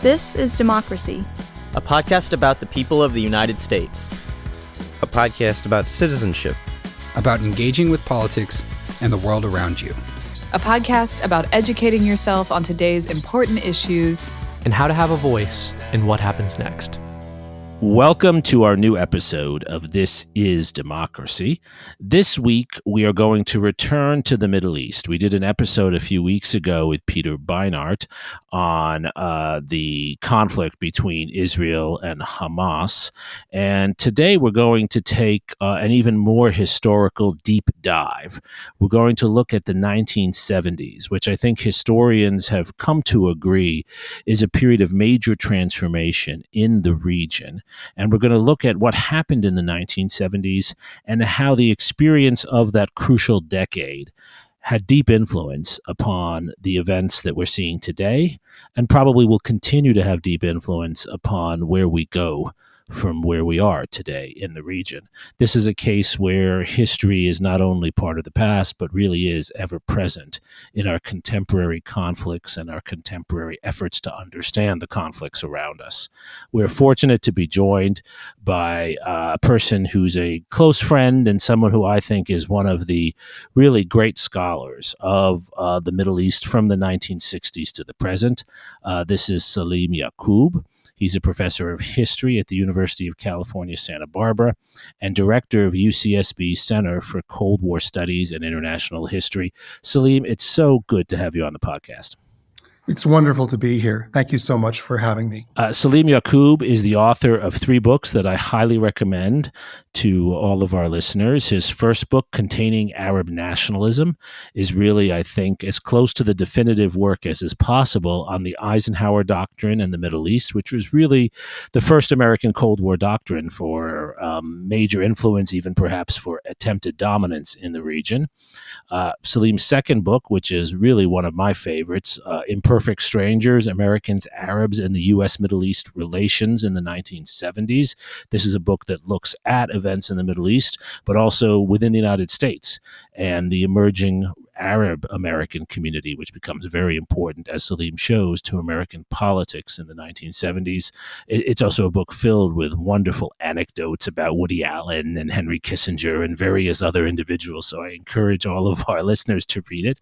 This is Democracy, a podcast about the people of the United States. A podcast about citizenship. About engaging with politics and the world around you. A podcast about educating yourself on today's important issues. And how to have a voice in what happens next. Welcome to our new episode of This is Democracy. This week, we are going to return to the Middle East. We did an episode a few weeks ago with Peter Beinart on the conflict between Israel and Hamas. And today, we're going to take an even more historical deep dive. We're going to look at the 1970s, which I think historians have come to agree is a period of major transformation in the region. And we're going to look at what happened in the 1970s and how the experience of that crucial decade had deep influence upon the events that we're seeing today, and probably will continue to have deep influence upon where we go from where we are today in the region. This is a case where history is not only part of the past, but really is ever present in our contemporary conflicts and our contemporary efforts to understand the conflicts around us. We're fortunate to be joined by a person who's a close friend and someone who I think is one of the really great scholars of the Middle East from the 1960s to the present. This is Salim Yaqub. He's a professor of history at the University of California, Santa Barbara, and director of UCSB's Center for Cold War Studies and International History. Salim, it's so good to have you on the podcast. It's wonderful to be here. Thank you so much for having me. Salim Yaqub is the author of 3 books that I highly recommend to all of our listeners. His first book, Containing Arab Nationalism, is really, I think, as close to the definitive work as is possible on the Eisenhower Doctrine and the Middle East, which was really the first American Cold War doctrine for major influence, even perhaps for attempted dominance in the region. Salim's second book, which is really one of my favorites, Imperfect Strangers, Americans, Arabs, and the U.S.-Middle East Relations in the 1970s. This is a book that looks at events in the Middle East, but also within the United States and the emerging Arab-American community, which becomes very important, as Salim shows, to American politics in the 1970s. It's also a book filled with wonderful anecdotes about Woody Allen and Henry Kissinger and various other individuals, so I encourage all of our listeners to read it.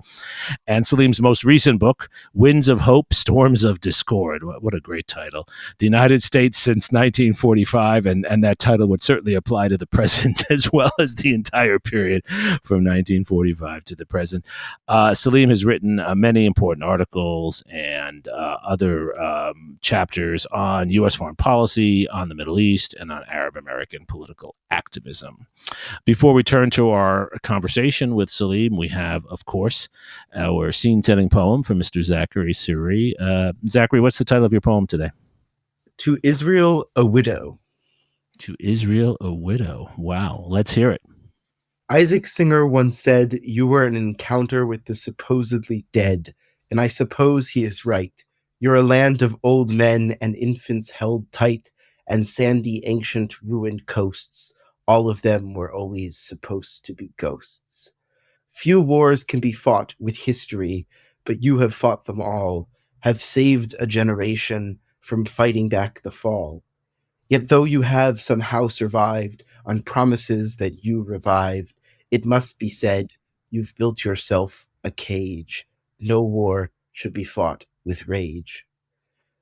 And Salim's most recent book, Winds of Hope, Storms of Discord. What a great title. The United States since 1945, and that title would certainly apply to the present as well as the entire period from 1945 to the present. Salim has written many important articles and other chapters on U.S. foreign policy, on the Middle East, and on Arab-American political activism. Before we turn to our conversation with Salim, we have, of course, our scene-setting poem from Mr. Zachary Suri. Zachary, what's the title of your poem today? To Israel, a Widow. To Israel, a Widow. Wow, let's hear it. Isaac Singer once said, "You were an encounter with the supposedly dead, and I suppose he is right. You're a land of old men and infants held tight, and sandy, ancient, ruined coasts. All of them were always supposed to be ghosts. Few wars can be fought with history, but you have fought them all, have saved a generation from fighting back the fall. Yet though you have somehow survived on promises that you revived, it must be said, you've built yourself a cage. No war should be fought with rage.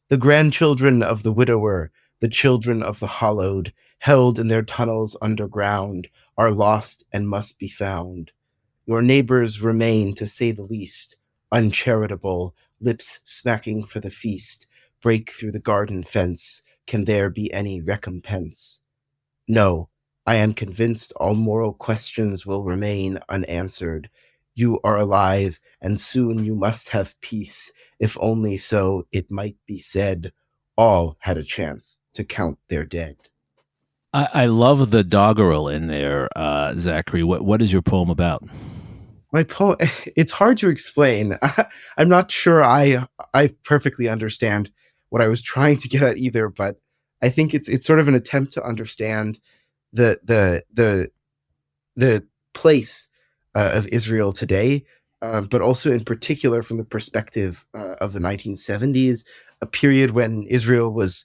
The grandchildren of the widower, the children of the hollowed, held in their tunnels underground, are lost and must be found. Your neighbors remain, to say the least, uncharitable, lips smacking for the feast, break through the garden fence. Can there be any recompense? No, I am convinced all moral questions will remain unanswered. You are alive, and soon you must have peace, if only so it might be said, all had a chance to count their dead." I love the doggerel in there, Zachary. What is your poem about? My poem, it's hard to explain. I'm not sure I perfectly understand what I was trying to get at either, but I think it's sort of an attempt to understand the place of Israel today but also in particular from the perspective of the 1970s, a period when Israel was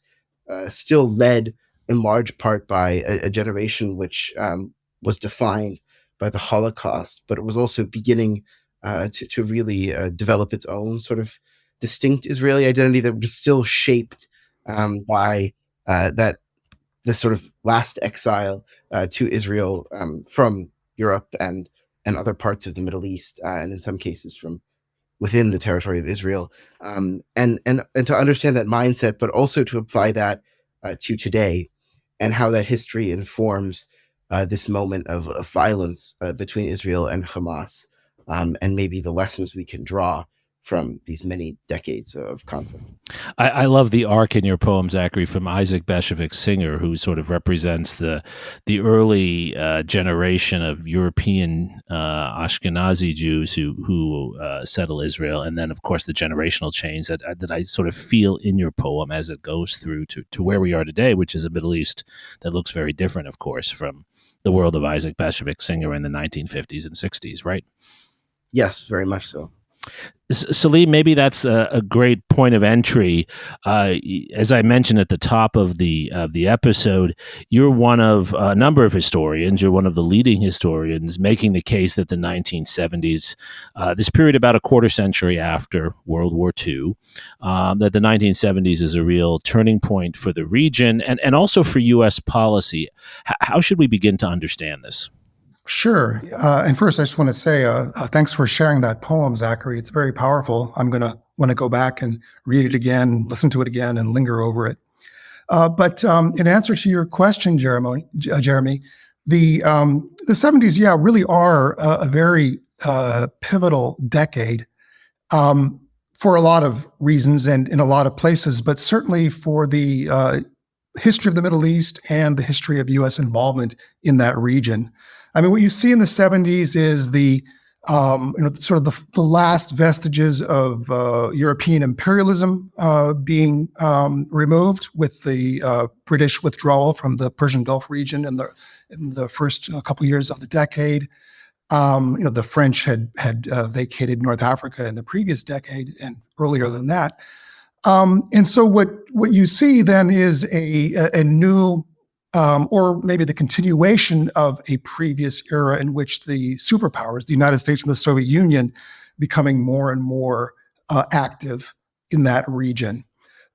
still led in large part by a generation which was defined by the Holocaust, but it was also beginning to really develop its own sort of distinct Israeli identity that was still shaped by that the sort of last exile to Israel from Europe and other parts of the Middle East, and in some cases from within the territory of Israel, and to understand that mindset, but also to apply that to today, and how that history informs this moment of violence between Israel and Hamas, and maybe the lessons we can draw from these many decades of conflict. I love the arc in your poem, Zachary, from Isaac Bashevis Singer, who sort of represents the early generation of European Ashkenazi Jews who settle Israel, and then, of course, the generational change that I sort of feel in your poem as it goes through to where we are today, which is a Middle East that looks very different, of course, from the world of Isaac Bashevis Singer in the 1950s and 60s, right? Yes, very much so. Salim, maybe that's a great point of entry. As I mentioned at the top of the episode, you're one of a number of historians. You're one of the leading historians making the case that the 1970s, this period about a quarter century after World War II, that the 1970s is a real turning point for the region and also for U.S. policy. How should we begin to understand this? Sure. And first, I just want to say thanks for sharing that poem, Zachary. It's very powerful. I'm going to want to go back and read it again, listen to it again, and linger over it. But in answer to your question, Jeremy, the 70s, really are a very pivotal decade for a lot of reasons and in a lot of places, but certainly for the history of the Middle East and the history of U.S. involvement in that region. I mean, what you see in the 70s is the last vestiges of European imperialism being removed with the British withdrawal from the Persian Gulf region in the first couple years of the decade. The French had vacated North Africa in the previous decade and earlier than that. And so what you see then is a new or maybe the continuation of a previous era in which the superpowers, the United States and the Soviet Union, becoming more and more active in that region.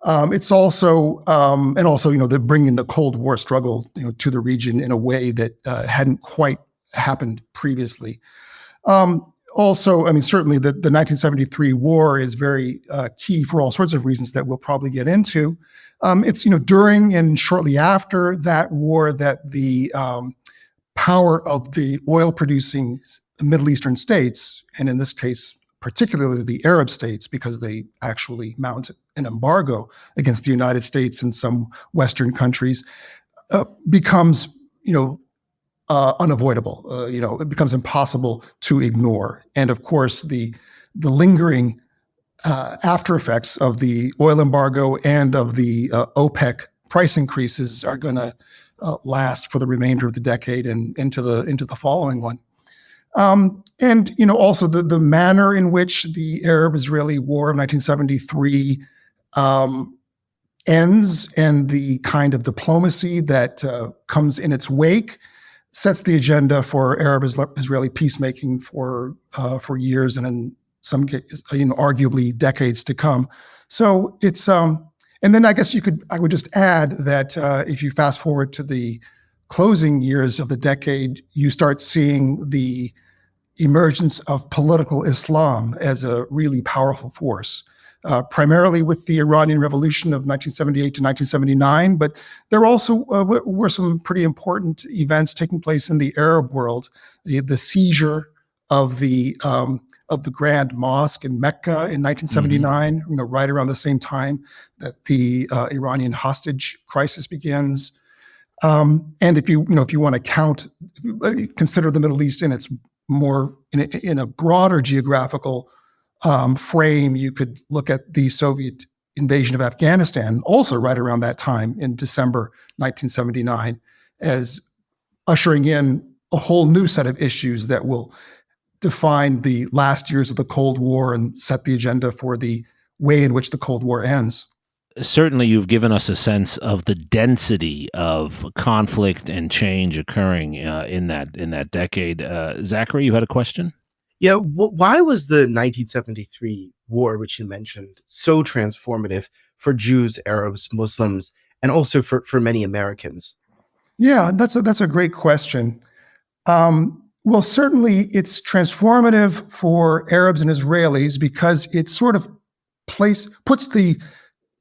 It's also, they're bringing the Cold War struggle, to the region in a way that hadn't quite happened previously. Also, I mean, certainly the 1973 war is very key for all sorts of reasons that we'll probably get into. It's, during and shortly after that war that the power of the oil-producing Middle Eastern states, and in this case, particularly the Arab states, because they actually mount an embargo against the United States and some Western countries, becomes, unavoidable. It becomes impossible to ignore. And of course, the lingering after effects of the oil embargo and of the OPEC price increases are going to last for the remainder of the decade and into the following one. And also the manner in which the Arab-Israeli War of 1973 ends and the kind of diplomacy that comes in its wake sets the agenda for Arab-Israeli peacemaking for years and in some cases, arguably decades to come. So it's and then I guess I would just add that if you fast forward to the closing years of the decade, you start seeing the emergence of political Islam as a really powerful force, primarily with the Iranian Revolution of 1978 to 1979. But there also were some pretty important events taking place in the Arab world. The seizure of the Grand Mosque in Mecca in 1979, right around the same time that the Iranian hostage crisis begins. And if you want to consider the Middle East in its more in a broader geographical frame, you could look at the Soviet invasion of Afghanistan, also right around that time in December 1979, as ushering in a whole new set of issues that will defined the last years of the Cold War and set the agenda for the way in which the Cold War ends. Certainly, you've given us a sense of the density of conflict and change occurring in that decade. Zachary, you had a question? Yeah, why was the 1973 war, which you mentioned, so transformative for Jews, Arabs, Muslims, and also for many Americans? Yeah, that's a great question. Well, certainly it's transformative for Arabs and Israelis because it sort of puts the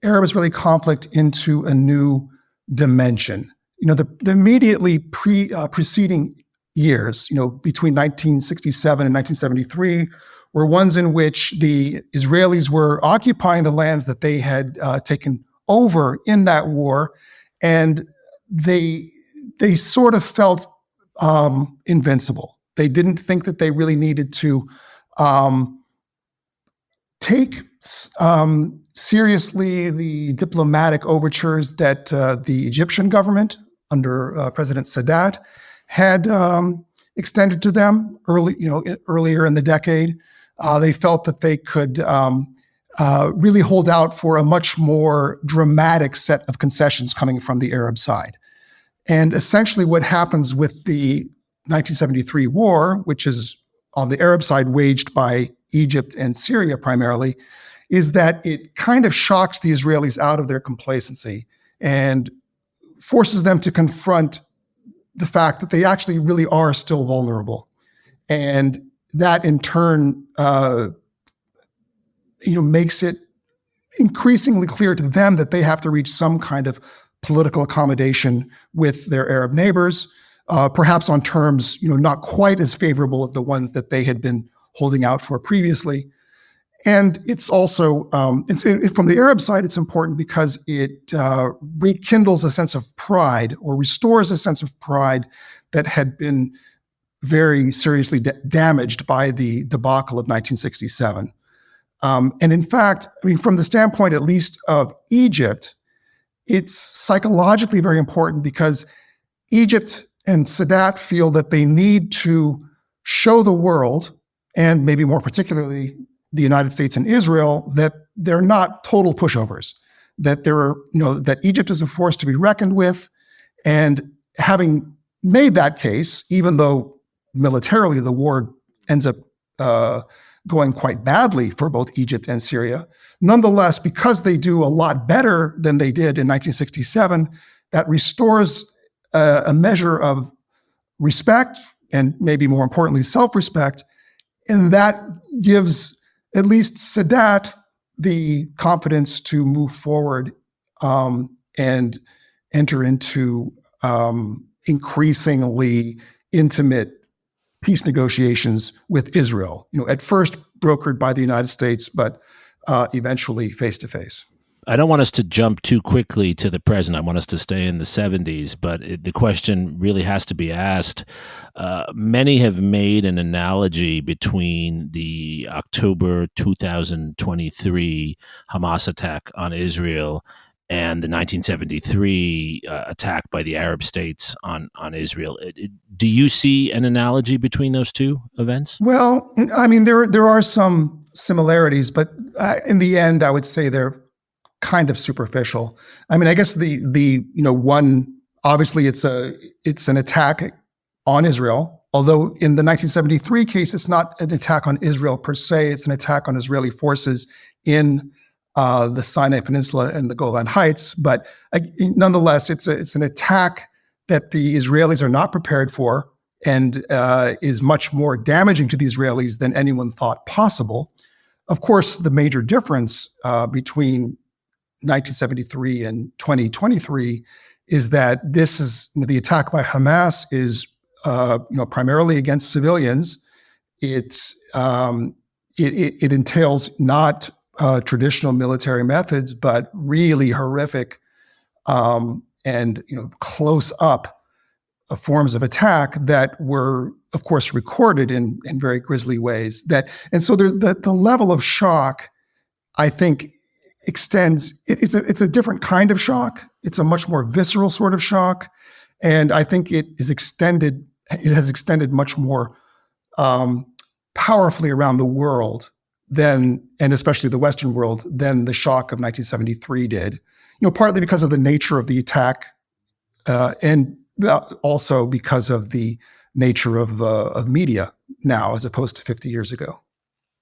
Arab-Israeli conflict into a new dimension. The immediately preceding years, between 1967 and 1973, were ones in which the Israelis were occupying the lands that they had taken over in that war, and they sort of felt invincible. They didn't think that they really needed to take seriously the diplomatic overtures that the Egyptian government under President Sadat had extended to them earlier in the decade. They felt that they could really hold out for a much more dramatic set of concessions coming from the Arab side. And essentially what happens with the 1973 war, which is on the Arab side waged by Egypt and Syria primarily, is that it kind of shocks the Israelis out of their complacency and forces them to confront the fact that they actually really are still vulnerable. And that in turn, makes it increasingly clear to them that they have to reach some kind of political accommodation with their Arab neighbors, perhaps on terms, not quite as favorable as the ones that they had been holding out for previously. And it's also, from the Arab side, it's important because it rekindles a sense of pride or restores a sense of pride that had been very seriously damaged by the debacle of 1967. And in fact, from the standpoint at least of Egypt, it's psychologically very important because Egypt and Sadat feel that they need to show the world, and maybe more particularly the United States and Israel, that they're not total pushovers, that that Egypt is a force to be reckoned with. And having made that case, even though militarily the war ends up going quite badly for both Egypt and Syria, nonetheless, because they do a lot better than they did in 1967, that restores a measure of respect and maybe more importantly, self-respect. And that gives at least Sadat the confidence to move forward and enter into increasingly intimate peace negotiations with Israel. At first brokered by the United States, but eventually face to face. I don't want us to jump too quickly to the present. I want us to stay in the 70s, but the question really has to be asked. Many have made an analogy between the October 2023 Hamas attack on Israel and the 1973 attack by the Arab states on Israel. Do you see an analogy between those two events? Well, there are some similarities, but in the end, I would say they're kind of superficial. I guess the one, obviously it's an attack on Israel, although in the 1973 case, it's not an attack on Israel per se, it's an attack on Israeli forces in the Sinai Peninsula and the Golan Heights. But nonetheless, it's an attack that the Israelis are not prepared for and is much more damaging to the Israelis than anyone thought possible. Of course, the major difference between 1973 and 2023 is that this is the attack by Hamas is primarily against civilians. It entails not traditional military methods, but really horrific and close up forms of attack that were, of course, recorded in very grisly ways. And so the level of shock, I think, extends. It's a different kind of shock. It's a much more visceral sort of shock, and I think it has extended much more powerfully around the world than, and especially the Western world, than the shock of 1973 did. Partly because of the nature of the attack, and also because of the nature of media now as opposed to 50 years ago.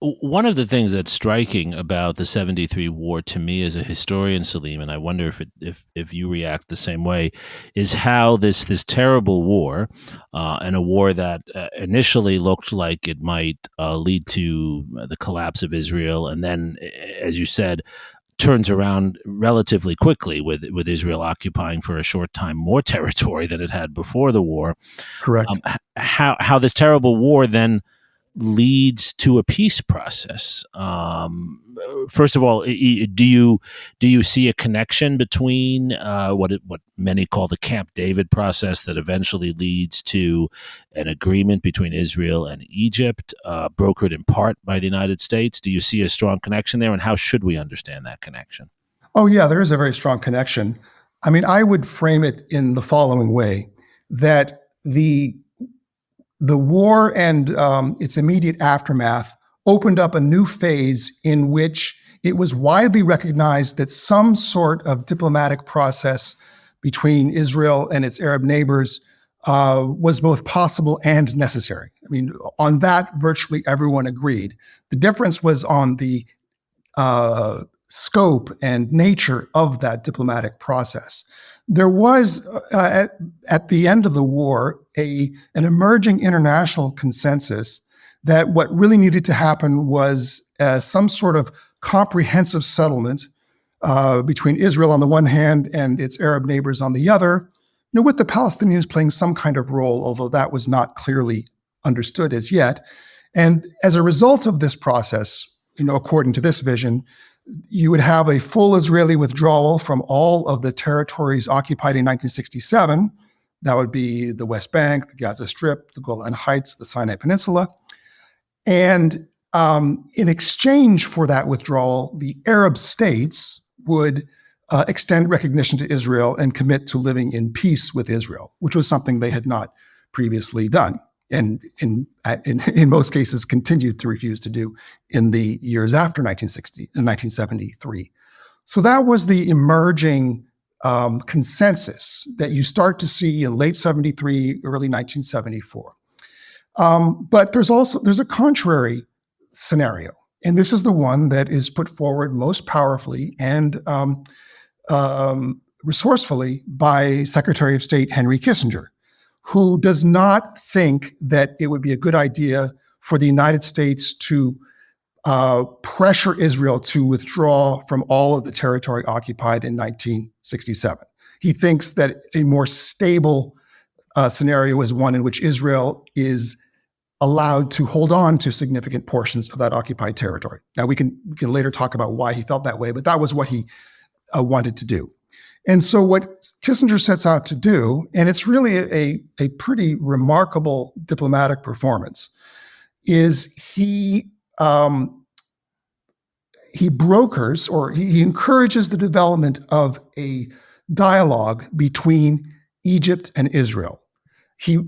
One of the things that's striking about the 73 war to me as a historian, Salim, and I wonder if you react the same way, is how this terrible war, and a war that initially looked like it might lead to the collapse of Israel, and then, as you said, turns around relatively quickly with Israel occupying for a short time more territory than it had before the war. Correct. How this terrible war then leads to a peace process. First of all, do you see a connection between what many call the Camp David process that eventually leads to an agreement between Israel and Egypt, brokered in part by the United States? Do you see a strong connection there, and how should we understand that connection? Oh, yeah, there is a very strong connection. I mean, I would frame it in the following way, that the war and its immediate aftermath opened up a new phase in which it was widely recognized that some sort of diplomatic process between Israel and its Arab neighbors was both possible and necessary. I mean, on that, virtually everyone agreed. The difference was on the scope and nature of that diplomatic process. There was, at the end of the war, an emerging international consensus that what really needed to happen was some sort of comprehensive settlement between Israel on the one hand and its Arab neighbors on the other, with the Palestinians playing some kind of role, although that was not clearly understood as yet. And as a result of this process, according to this vision, you would have a full Israeli withdrawal from all of the territories occupied in 1967. That would be the West Bank, the Gaza Strip, the Golan Heights, the Sinai Peninsula. And in exchange for that withdrawal, the Arab states would extend recognition to Israel and commit to living in peace with Israel, which was something they had not previously done, and in most cases continued to refuse to do in the years after 1973. So that was the emerging consensus that you start to see in late 73, early 1974. But there's a contrary scenario, and this is the one that is put forward most powerfully and resourcefully by Secretary of State Henry Kissinger, who does not think that it would be a good idea for the United States to pressure Israel to withdraw from all of the territory occupied in 1967. He thinks that a more stable scenario is one in which Israel is allowed to hold on to significant portions of that occupied territory. Now, we can later talk about why he felt that way, but that was what he wanted to do. And so what Kissinger sets out to do, and it's really a pretty remarkable diplomatic performance, is he brokers, or he encourages the development of a dialogue between Egypt and Israel. He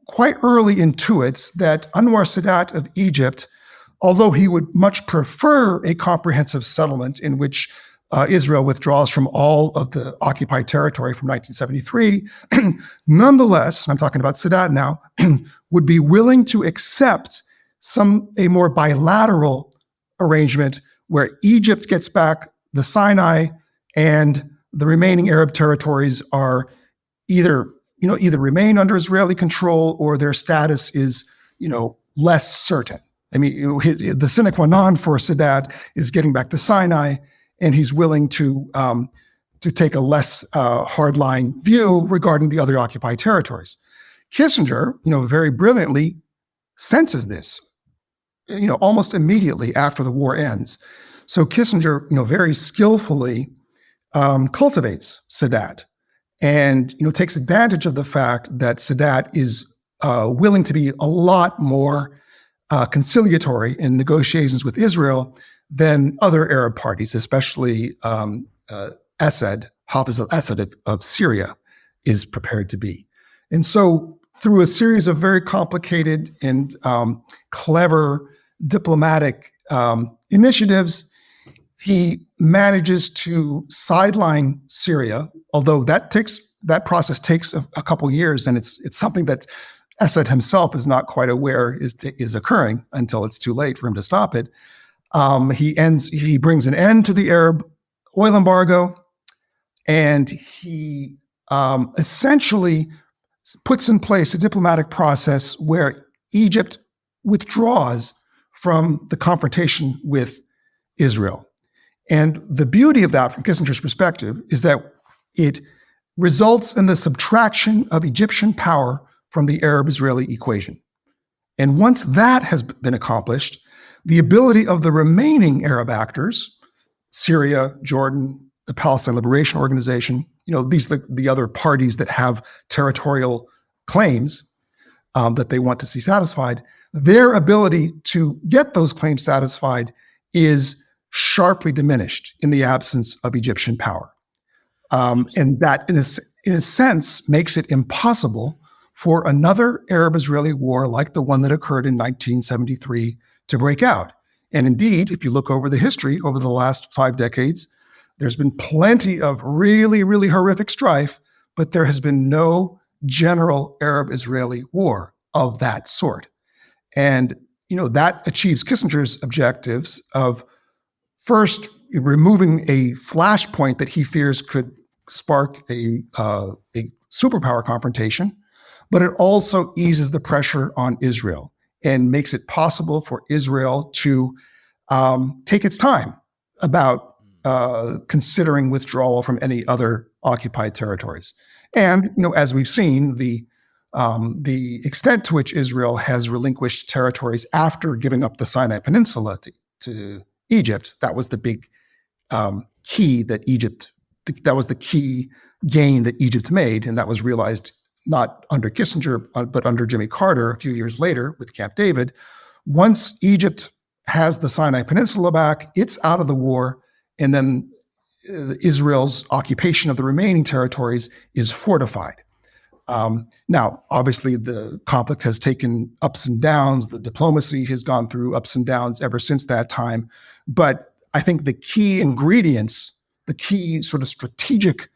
quite early intuits that Anwar Sadat of Egypt, although he would much prefer a comprehensive settlement in which Israel withdraws from all of the occupied territory from 1973, nonetheless, I'm talking about Sadat now, would be willing to accept a more bilateral arrangement where Egypt gets back the Sinai and the remaining Arab territories are either remain under Israeli control or their status is, less certain. I mean, the sine qua non for Sadat is getting back the Sinai, and he's willing to take a less hardline view regarding the other occupied territories. Kissinger, very brilliantly senses this, almost immediately after the war ends. So Kissinger, very skillfully cultivates Sadat and, takes advantage of the fact that Sadat is willing to be a lot more conciliatory in negotiations with Israel than other Arab parties, especially Hafiz al-Assad of Syria, is prepared to be. And so through a series of very complicated and clever diplomatic initiatives, he manages to sideline Syria, although that process takes a couple years, and it's something that Assad himself is not quite aware is occurring until it's too late for him to stop it. He brings an end to the Arab oil embargo, and he essentially puts in place a diplomatic process where Egypt withdraws from the confrontation with Israel. And the beauty of that, from Kissinger's perspective, is that it results in the subtraction of Egyptian power from the Arab-Israeli equation. And once that has been accomplished, the ability of the remaining Arab actors, Syria, Jordan, the Palestine Liberation Organization, these are the other parties that have territorial claims that they want to see satisfied, their ability to get those claims satisfied is sharply diminished in the absence of Egyptian power. And that, in a sense, makes it impossible for another Arab-Israeli war like the one that occurred in 1973 to break out. And indeed, if you look over the history over the last 5 decades, there's been plenty of really, really horrific strife, but there has been no general Arab-Israeli war of that sort. And, that achieves Kissinger's objectives of first removing a flashpoint that he fears could spark a superpower confrontation, but it also eases the pressure on Israel and makes it possible for Israel to take its time about considering withdrawal from any other occupied territories. And, as we've seen, the extent to which Israel has relinquished territories after giving up the Sinai Peninsula to Egypt, that was the big key that was the key gain that Egypt made, and that was realized not under Kissinger, but under Jimmy Carter a few years later with Camp David. Once Egypt has the Sinai Peninsula back, it's out of the war, and then Israel's occupation of the remaining territories is fortified. Now, obviously, the conflict has taken ups and downs. The diplomacy has gone through ups and downs ever since that time. But I think the key ingredients, the key sort of strategic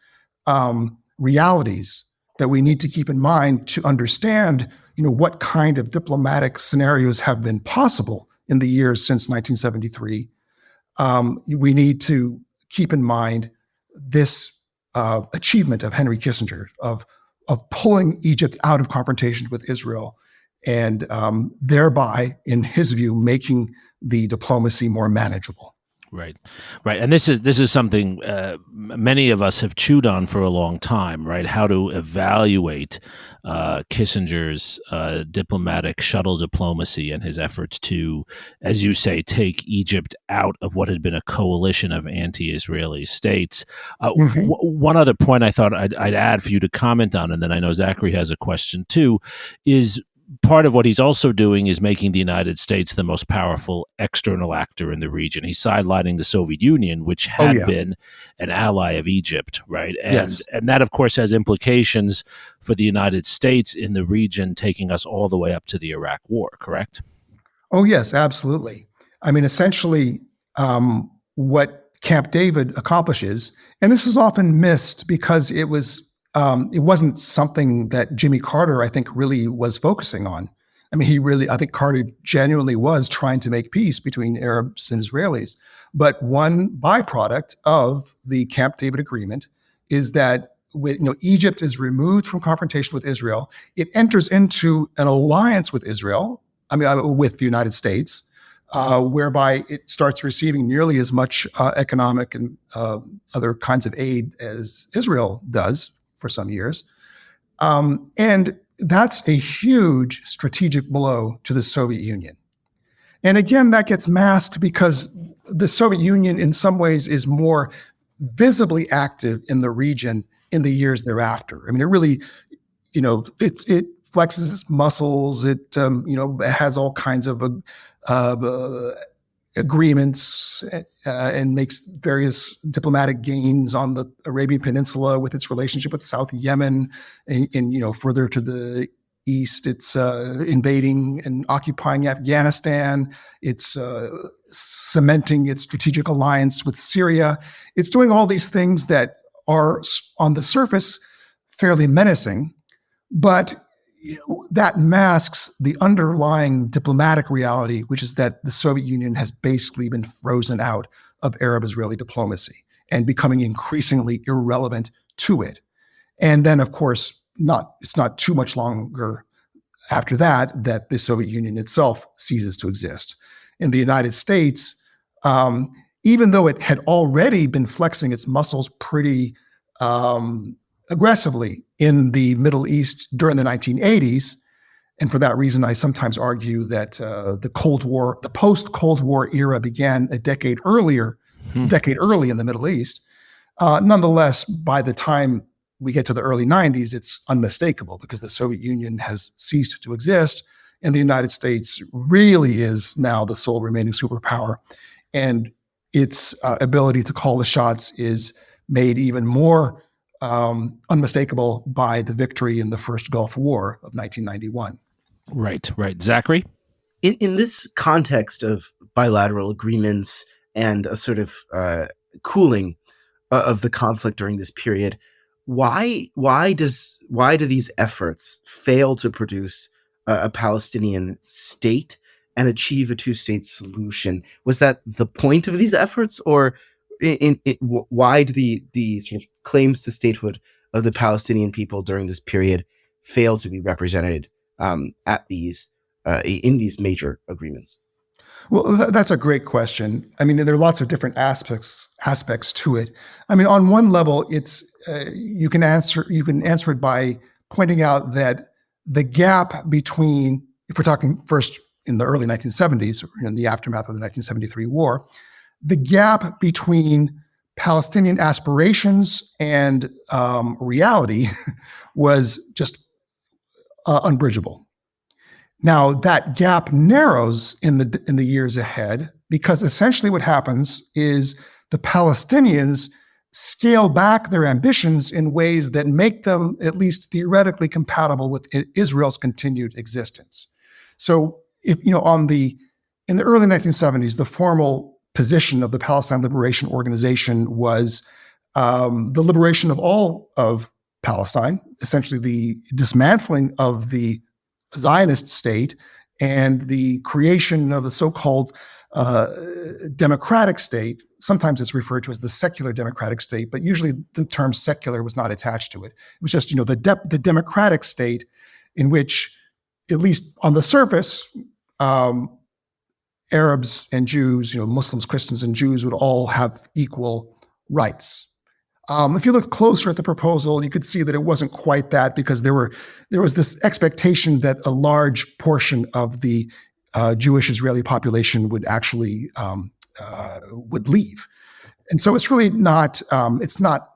realities that we need to keep in mind to understand, what kind of diplomatic scenarios have been possible in the years since 1973. We need to keep in mind this achievement of Henry Kissinger of pulling Egypt out of confrontation with Israel, and thereby, in his view, making the diplomacy more manageable. Right. And this is something many of us have chewed on for a long time, right? How to evaluate Kissinger's diplomatic shuttle diplomacy and his efforts to, as you say, take Egypt out of what had been a coalition of anti-Israeli states. One other point I thought I'd add for you to comment on, and then I know Zachary has a question too, is part of what he's also doing is making the United States the most powerful external actor in the region. He's sidelining the Soviet Union, which had been an ally of Egypt, right? And that, of course, has implications for the United States in the region, taking us all the way up to the Iraq War, correct? Oh, yes, absolutely. I mean, essentially, what Camp David accomplishes, and this is often missed because it wasn't something that Jimmy Carter, I think, really was focusing on. I mean, I think Carter genuinely was trying to make peace between Arabs and Israelis. But one byproduct of the Camp David Agreement is that Egypt is removed from confrontation with Israel. It enters into an alliance with Israel, with the United States, whereby it starts receiving nearly as much economic and other kinds of aid as Israel does for some years. And that's a huge strategic blow to the Soviet Union. And again, that gets masked because the Soviet Union in some ways is more visibly active in the region in the years thereafter. I mean, it really, it flexes its muscles. It, has all kinds of agreements and makes various diplomatic gains on the Arabian Peninsula with its relationship with South Yemen and further to the East. It's invading and occupying Afghanistan. It's cementing its strategic alliance with Syria. It's doing all these things that are, on the surface, fairly menacing, but that masks the underlying diplomatic reality, which is that the Soviet Union has basically been frozen out of Arab-Israeli diplomacy and becoming increasingly irrelevant to it. And then, of course, it's not too much longer after that the Soviet Union itself ceases to exist. In the United States, even though it had already been flexing its muscles pretty aggressively in the Middle East during the 1980s, and for that reason, I sometimes argue that the post-Cold War era began a decade early in the Middle East. Nonetheless, by the time we get to the early 90s, it's unmistakable because the Soviet Union has ceased to exist, and the United States really is now the sole remaining superpower. And its ability to call the shots is made even more unmistakable by the victory in the first Gulf War of 1991. Right. Zachary? In this context of bilateral agreements and a sort of cooling of the conflict during this period, why do these efforts fail to produce a Palestinian state and achieve a two-state solution? Was that the point of these efforts, or why do the sort of claims to statehood of the Palestinian people during this period fail to be represented at these in these major agreements? Well, that's a great question. I mean, there are lots of different aspects to it. I mean, on one level, it's you can answer it by pointing out that the gap between, if we're talking first in the early 1970s, or in the aftermath of the 1973 war, the gap between Palestinian aspirations and reality was just unbridgeable. Now, that gap narrows in the years ahead because essentially what happens is the Palestinians scale back their ambitions in ways that make them at least theoretically compatible with Israel's continued existence. So, if in the early 1970s, the formal position of the Palestine Liberation Organization was the liberation of all of Palestine, essentially the dismantling of the Zionist state and the creation of the so-called democratic state. Sometimes it's referred to as the secular democratic state, but usually the term secular was not attached to it. It was just, the democratic state in which, at least on the surface, Arabs and Jews, Muslims, Christians, and Jews would all have equal rights. If you look closer at the proposal, you could see that it wasn't quite that, because there was this expectation that a large portion of the Jewish Israeli population would actually would leave, and so it's really not. It's not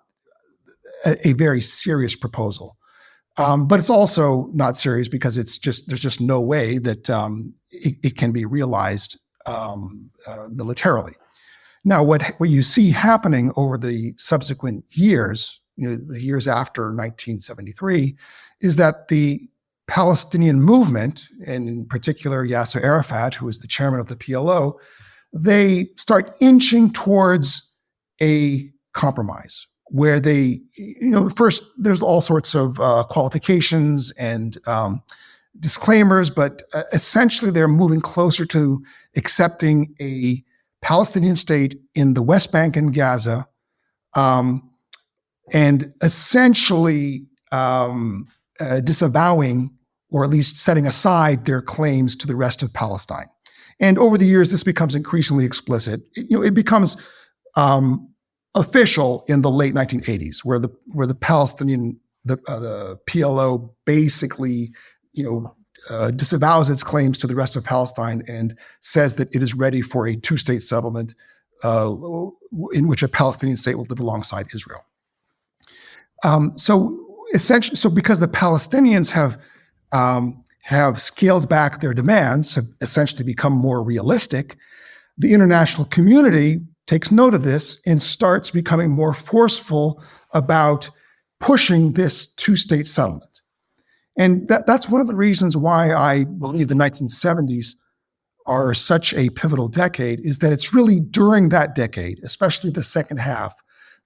a very serious proposal, but it's also not serious because there's just no way that it can be realized militarily. Now, what you see happening over the subsequent years, the years after 1973, is that the Palestinian movement, and in particular Yasser Arafat, who is the chairman of the PLO, they start inching towards a compromise where they, first there's all sorts of qualifications and disclaimers, but essentially they're moving closer to accepting a Palestinian state in the West Bank and Gaza, and essentially disavowing, or at least setting aside, their claims to the rest of Palestine. And over the years, this becomes increasingly explicit. It becomes official in the late 1980s, where the Palestinian, the PLO basically, disavows its claims to the rest of Palestine and says that it is ready for a two-state settlement in which a Palestinian state will live alongside Israel. So because the Palestinians have scaled back their demands, have essentially become more realistic, the international community takes note of this and starts becoming more forceful about pushing this two-state settlement. And that's one of the reasons why I believe the 1970s are such a pivotal decade, is that it's really during that decade, especially the second half,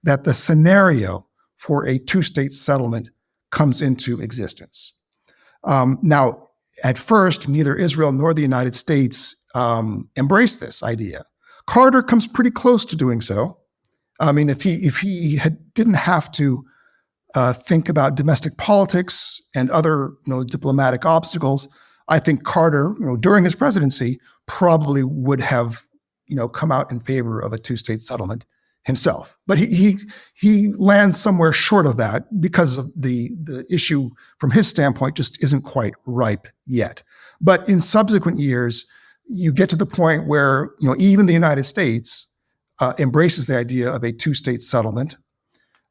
that the scenario for a two-state settlement comes into existence. Now, at first, neither Israel nor the United States embraced this idea. Carter comes pretty close to doing so. I mean, if he didn't have to think about domestic politics and other diplomatic obstacles, I think Carter, during his presidency, probably would have come out in favor of a two-state settlement himself. But he lands somewhere short of that because of the issue from his standpoint just isn't quite ripe yet. But in subsequent years, you get to the point where even the United States embraces the idea of a two-state settlement.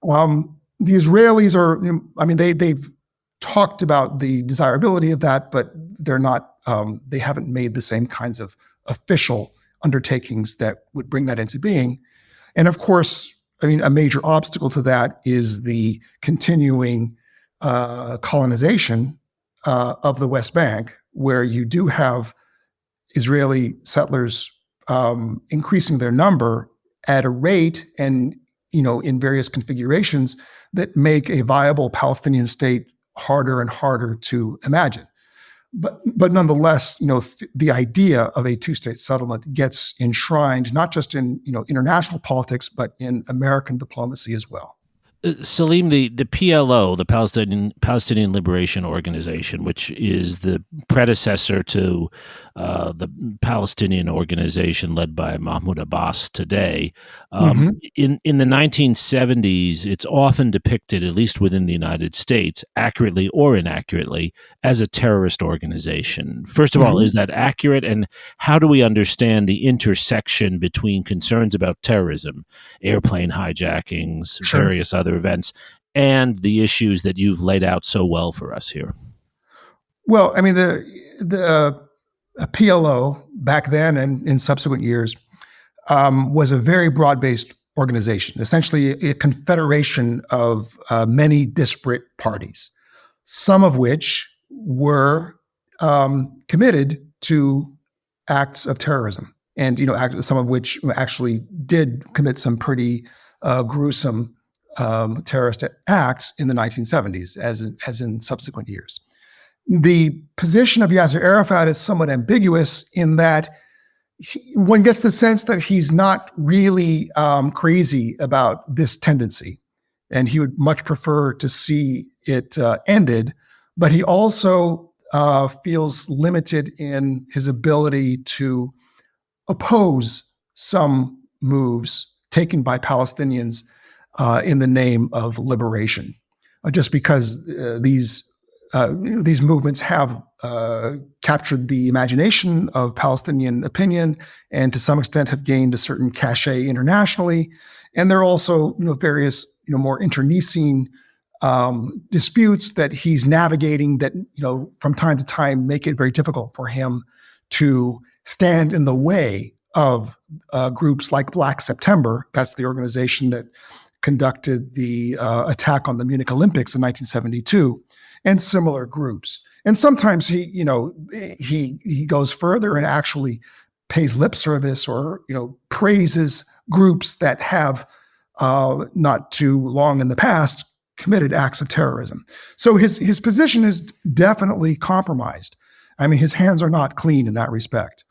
The Israelis they've talked about the desirability of that, but they're not. They haven't made the same kinds of official undertakings that would bring that into being. And of course, a major obstacle to that is the continuing colonization of the West Bank, where you do have Israeli settlers increasing their number at a rate and in various configurations that make a viable Palestinian state harder and harder to imagine. But nonetheless, the idea of a two-state settlement gets enshrined not just in international politics, but in American diplomacy as well. Salim, the PLO, the Palestinian Liberation Organization, which is the predecessor to the Palestinian organization led by Mahmoud Abbas today, in the 1970s, it's often depicted, at least within the United States, accurately or inaccurately, as a terrorist organization. First of all, is that accurate? And how do we understand the intersection between concerns about terrorism, airplane hijackings, various other events, and the issues that you've laid out so well for us here? Well, the PLO back then and in subsequent years was a very broad-based organization, essentially a confederation of many disparate parties, some of which were committed to acts of terrorism, and some of which actually did commit some pretty gruesome terrorist acts in the 1970s, as in subsequent years. The position of Yasser Arafat is somewhat ambiguous in that one gets the sense that he's not really crazy about this tendency, and he would much prefer to see it ended, but he also feels limited in his ability to oppose some moves taken by Palestinians in the name of liberation, just because these movements have captured the imagination of Palestinian opinion, and to some extent have gained a certain cachet internationally. And there are also various more internecine disputes that he's navigating that from time to time make it very difficult for him to stand in the way of groups like Black September. That's the organization that conducted the attack on the Munich Olympics in 1972, and similar groups. And sometimes he goes further and actually pays lip service or praises groups that have not too long in the past committed acts of terrorism. So his position is definitely compromised. His hands are not clean in that respect.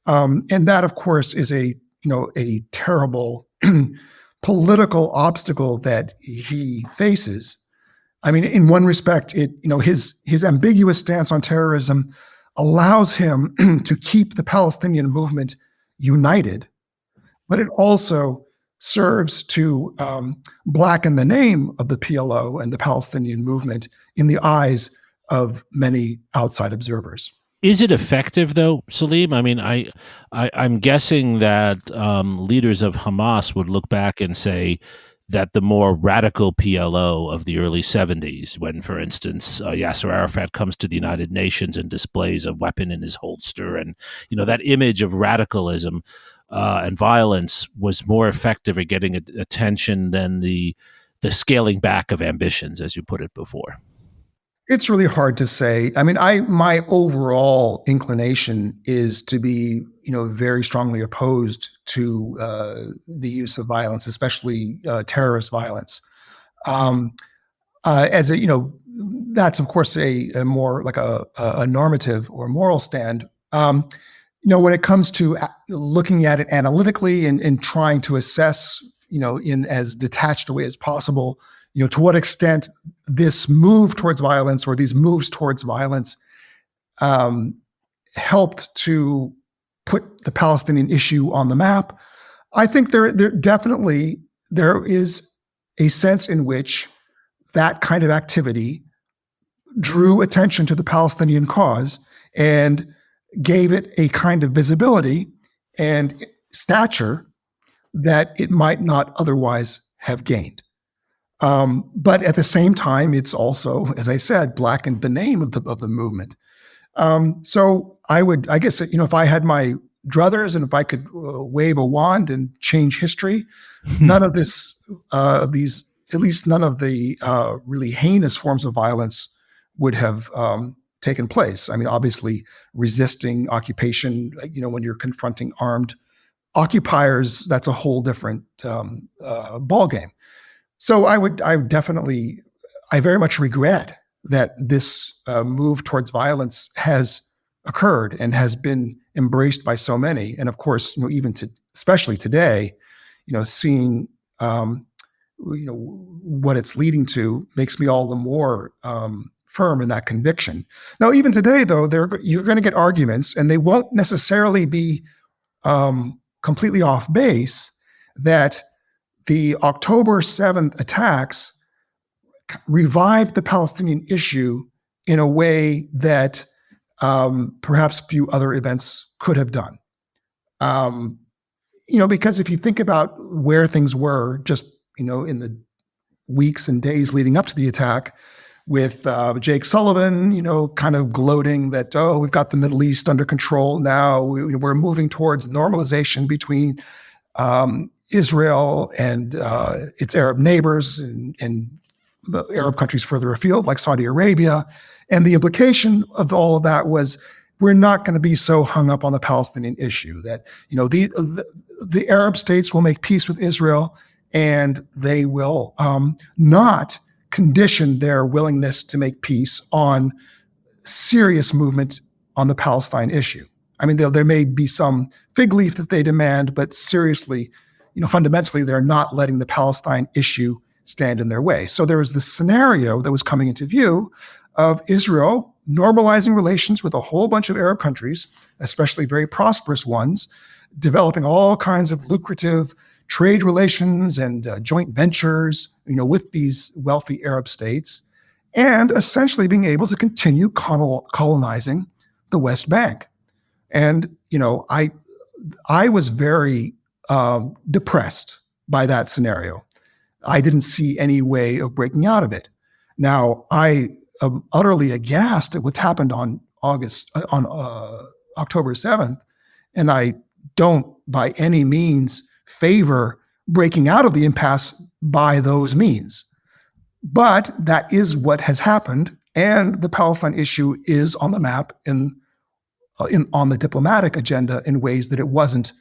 And that, of course, is a terrible political obstacle that he faces. In one respect, his ambiguous stance on terrorism allows him to keep the Palestinian movement united, but it also serves to blacken the name of the PLO and the Palestinian movement in the eyes of many outside observers. Is it effective, though, Salim? I'm guessing that leaders of Hamas would look back and say that the more radical PLO of the early 70s, when, for instance, Yasser Arafat comes to the United Nations and displays a weapon in his holster, and that image of radicalism and violence was more effective at getting attention than the scaling back of ambitions, as you put it before. It's really hard to say. I mean, my overall inclination is to be, very strongly opposed to the use of violence, especially terrorist violence. Um, as a, that's of course a more like a normative or moral stand. When it comes to looking at it analytically and trying to assess, in as detached a way as possible, to what extent this move towards violence or these moves towards violence helped to put the Palestinian issue on the map. I think there definitely there is a sense in which that kind of activity drew attention to the Palestinian cause and gave it a kind of visibility and stature that it might not otherwise have gained. But at the same time, it's also, as I said, blackened the name of the movement. So I guess, if I had my druthers and if I could wave a wand and change history, none of this, at least none of the really heinous forms of violence would have taken place. I mean, obviously, resisting occupation, when you're confronting armed occupiers, that's a whole different ballgame. So I very much regret that this move towards violence has occurred and has been embraced by so many. And of course, especially today, seeing, what it's leading to makes me all the more firm in that conviction. Now, even today, though, you're going to get arguments, and they won't necessarily be completely off base, that the October 7th attacks revived the Palestinian issue in a way that perhaps few other events could have done. Because if you think about where things were just, in the weeks and days leading up to the attack, with Jake Sullivan, kind of gloating that, we've got the Middle East under control now. We're moving towards normalization between Israel and its Arab neighbors and Arab countries further afield, like Saudi Arabia. And the implication of all of that was, we're not going to be so hung up on the Palestinian issue that, the Arab states will make peace with Israel, and they will not condition their willingness to make peace on serious movement on the Palestine issue. I mean, there may be some fig leaf that they demand, but seriously, fundamentally, they're not letting the Palestine issue stand in their way. So there was this scenario that was coming into view of Israel normalizing relations with a whole bunch of Arab countries, especially very prosperous ones, developing all kinds of lucrative trade relations and joint ventures, with these wealthy Arab states, and essentially being able to continue colonizing the West Bank. And, I was very depressed by that scenario. I didn't see any way of breaking out of it. Now, I am utterly aghast at what happened on October 7th, and I don't by any means favor breaking out of the impasse by those means. But that is what has happened, and the Palestine issue is on the map on the diplomatic agenda in ways that it wasn't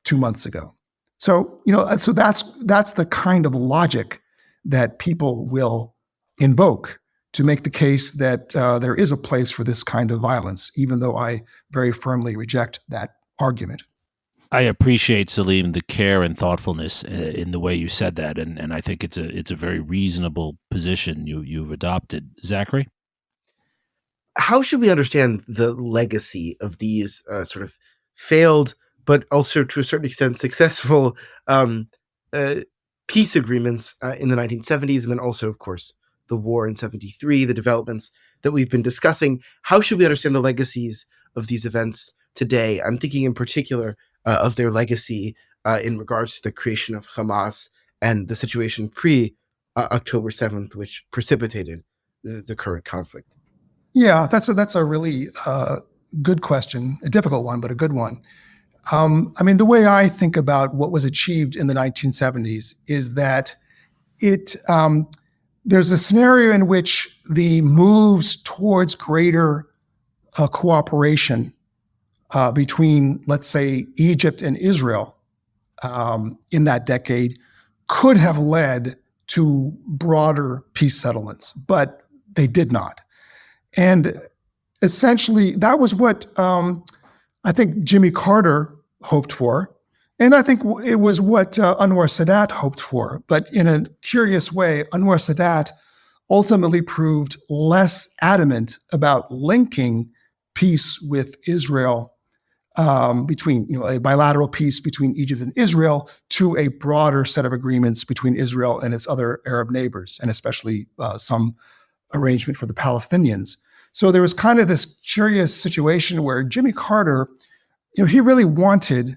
2 months ago. So, so that's the kind of logic that people will invoke to make the case that there is a place for this kind of violence, even though I very firmly reject that argument. I appreciate, Salim, the care and thoughtfulness in the way you said that, and I think it's a very reasonable position you've adopted. Zachary? How should we understand the legacy of these sort of failed, but also to a certain extent successful peace agreements in the 1970s, and then also, of course, the war in 73, the developments that we've been discussing? How should we understand the legacies of these events today? I'm thinking in particular of their legacy in regards to the creation of Hamas and the situation pre-October 7th, which precipitated the current conflict. Yeah, that's a really good question, a difficult one, but a good one. I mean, the way I think about what was achieved in the 1970s is that it there's a scenario in which the moves towards greater cooperation between, let's say, Egypt and Israel in that decade could have led to broader peace settlements, but they did not. And essentially, that was what I think Jimmy Carter hoped for. And I think it was what Anwar Sadat hoped for. But in a curious way, Anwar Sadat ultimately proved less adamant about linking peace with Israel, between a bilateral peace between Egypt and Israel, to a broader set of agreements between Israel and its other Arab neighbors, and especially some arrangement for the Palestinians. So there was kind of this curious situation where Jimmy Carter, he really wanted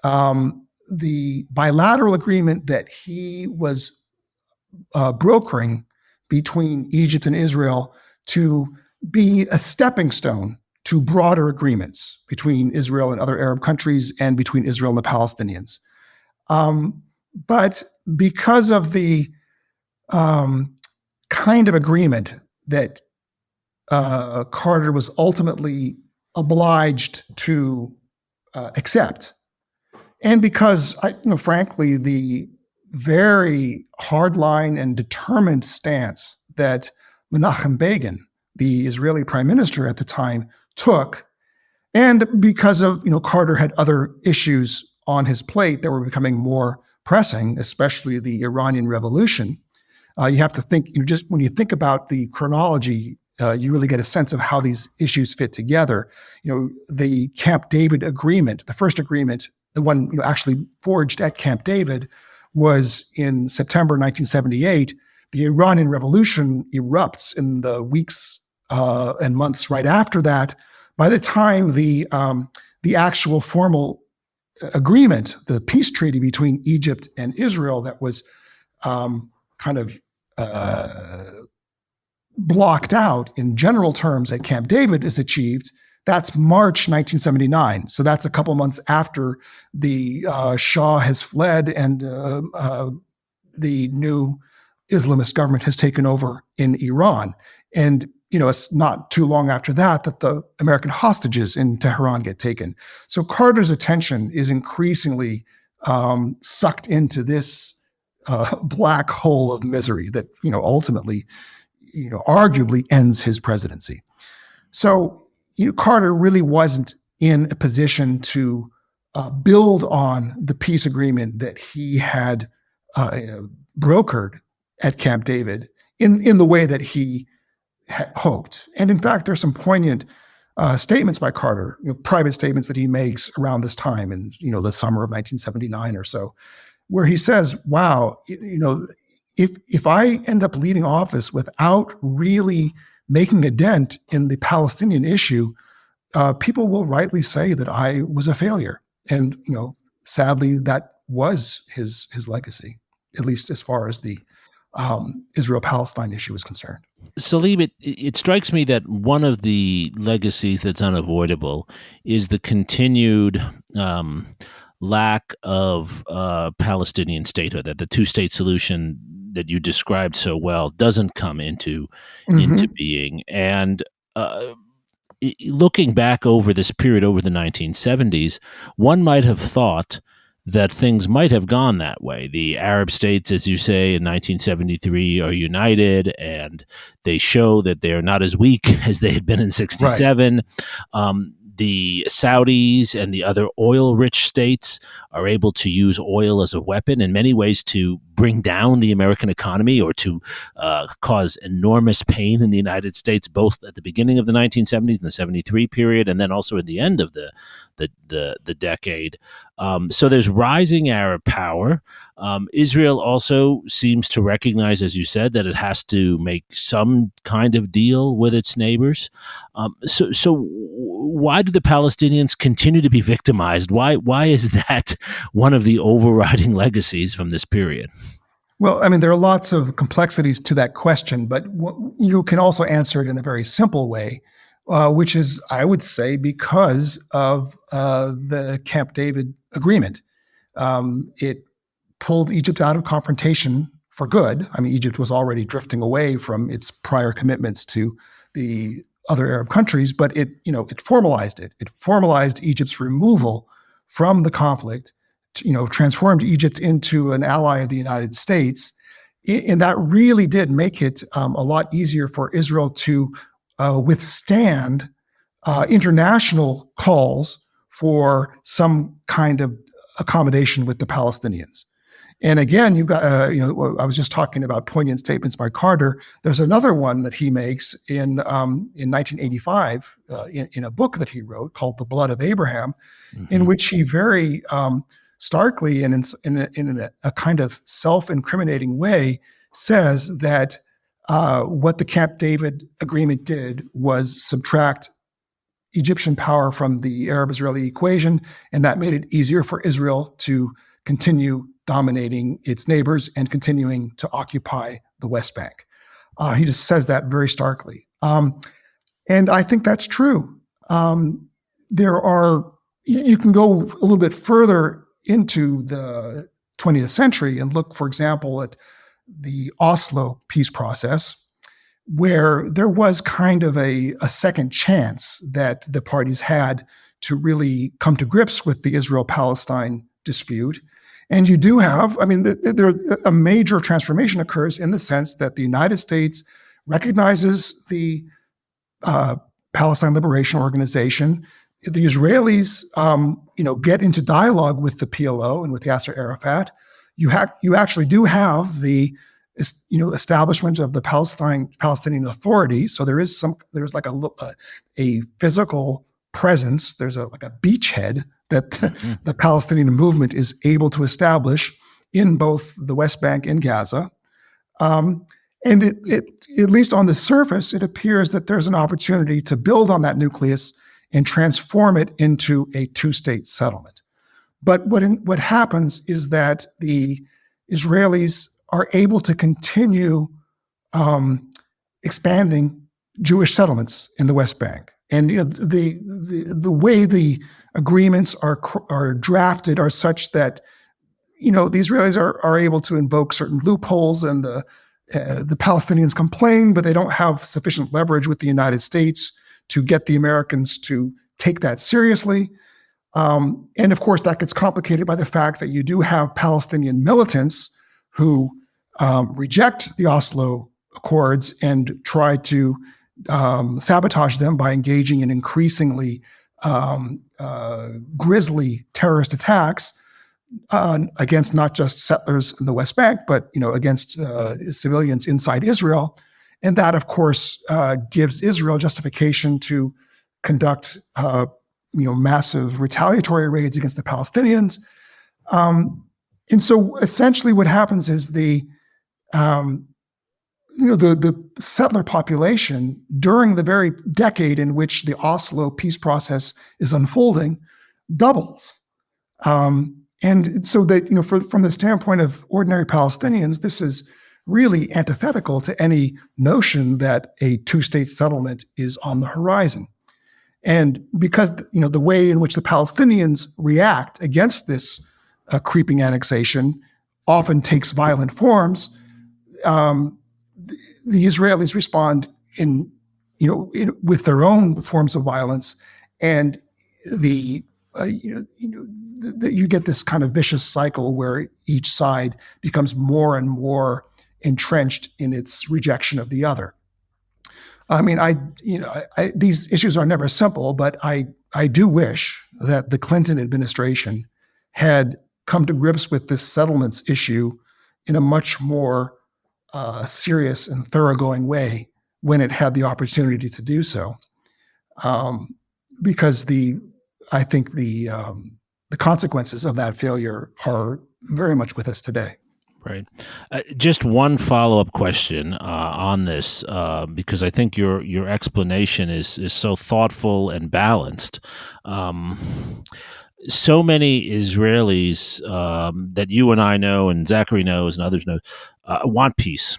the bilateral agreement that he was brokering between Egypt and Israel to be a stepping stone to broader agreements between Israel and other Arab countries and between Israel and the Palestinians. But because of the kind of agreement that Carter was ultimately obliged to accept, and because, frankly, the very hardline and determined stance that Menachem Begin, the Israeli prime minister at the time, took, and because of, Carter had other issues on his plate that were becoming more pressing, especially the Iranian Revolution. You have to think, just when you think about the chronology, you really get a sense of how these issues fit together. The Camp David agreement, the first agreement, the one actually forged at Camp David, was in September 1978. The Iranian Revolution erupts in the weeks and months right after that. By the time the actual formal agreement, the peace treaty between Egypt and Israel that was kind of blocked out in general terms at Camp David is achieved, that's March 1979. So that's a couple months after the Shah has fled and the new Islamist government has taken over in Iran. And it's not too long after that the American hostages in Tehran get taken. So Carter's attention is increasingly sucked into this black hole of misery that, ultimately, arguably ends his presidency. So, Carter really wasn't in a position to build on the peace agreement that he had brokered at Camp David in the way that he hoped. And in fact, there's some poignant statements by Carter, private statements that he makes around this time in, the summer of 1979 or so, where he says, wow, if I end up leaving office without really making a dent in the Palestinian issue, people will rightly say that I was a failure. And, sadly, that was his legacy, at least as far as the Israel-Palestine issue is concerned. Salim, it strikes me that one of the legacies that's unavoidable is the continued lack of Palestinian statehood, that the two-state solution that you described so well doesn't come into being. And looking back over this period, over the 1970s, one might have thought that things might have gone that way. The Arab states, as you say, in 1973 are united, and they show that they're not as weak as they had been in 67. Right. The Saudis and the other oil-rich states are able to use oil as a weapon in many ways to bring down the American economy or to cause enormous pain in the United States, both at the beginning of the 1970s and the 73 period, and then also at the end of the decade. So there's rising Arab power. Israel also seems to recognize, as you said, that it has to make some kind of deal with its neighbors. So why do the Palestinians continue to be victimized? Why is that one of the overriding legacies from this period? Well, I mean, there are lots of complexities to that question, but you can also answer it in a very simple way, which is, I would say, because of the Camp David agreement. It pulled Egypt out of confrontation for good. I mean, Egypt was already drifting away from its prior commitments to the other Arab countries, but it formalized it. It formalized Egypt's removal from the conflict, transformed Egypt into an ally of the United States. And that really did make it a lot easier for Israel to withstand international calls for some kind of accommodation with the Palestinians. And again, you've got, I was just talking about poignant statements by Carter. There's another one that he makes in 1985 in a book that he wrote called The Blood of Abraham, in which he very starkly and in a kind of self-incriminating way says that what the Camp David agreement did was subtract Egyptian power from the Arab-Israeli equation, and that made it easier for Israel to continue dominating its neighbors and continuing to occupy the West Bank. He just says that very starkly. And I think that's true. You can go a little bit further into the 20th century and look, for example, at the Oslo peace process, where there was kind of a second chance that the parties had to really come to grips with the Israel-Palestine dispute. And you do have, a major transformation occurs in the sense that the United States recognizes the Palestine Liberation Organization. The Israelis, get into dialogue with the PLO and with Yasser Arafat. You actually do have the, establishment of the Palestinian Authority. So there's like a physical presence. There's like a beachhead that the Palestinian movement is able to establish in both the West Bank and Gaza. And it, at least on the surface, it appears that there's an opportunity to build on that nucleus and transform it into a two-state settlement. But what happens is that the Israelis are able to continue expanding Jewish settlements in the West Bank. And the way the agreements are drafted are such that the Israelis are able to invoke certain loopholes, and the Palestinians complain, but they don't have sufficient leverage with the United States to get the Americans to take that seriously. And of course, that gets complicated by the fact that you do have Palestinian militants who reject the Oslo Accords and try to sabotage them by engaging in increasingly grisly terrorist attacks against not just settlers in the West Bank, but against civilians inside Israel. And that, of course, gives Israel justification to conduct massive retaliatory raids against the Palestinians. And so essentially what happens is the settler population during the very decade in which the Oslo peace process is unfolding doubles. And so that, from the standpoint of ordinary Palestinians, this is really antithetical to any notion that a two-state settlement is on the horizon. And because, the way in which the Palestinians react against this creeping annexation often takes violent forms, the Israelis respond with their own forms of violence, and you get this kind of vicious cycle where each side becomes more and more entrenched in its rejection of the other. These issues are never simple, but I do wish that the Clinton administration had come to grips with this settlements issue in a much more serious and thoroughgoing way when it had the opportunity to do so, because I think the consequences of that failure are very much with us today. Right. Just one follow-up question on this, because I think your explanation is so thoughtful and balanced. So many Israelis that you and I know, and Zachary knows, and others know, want peace.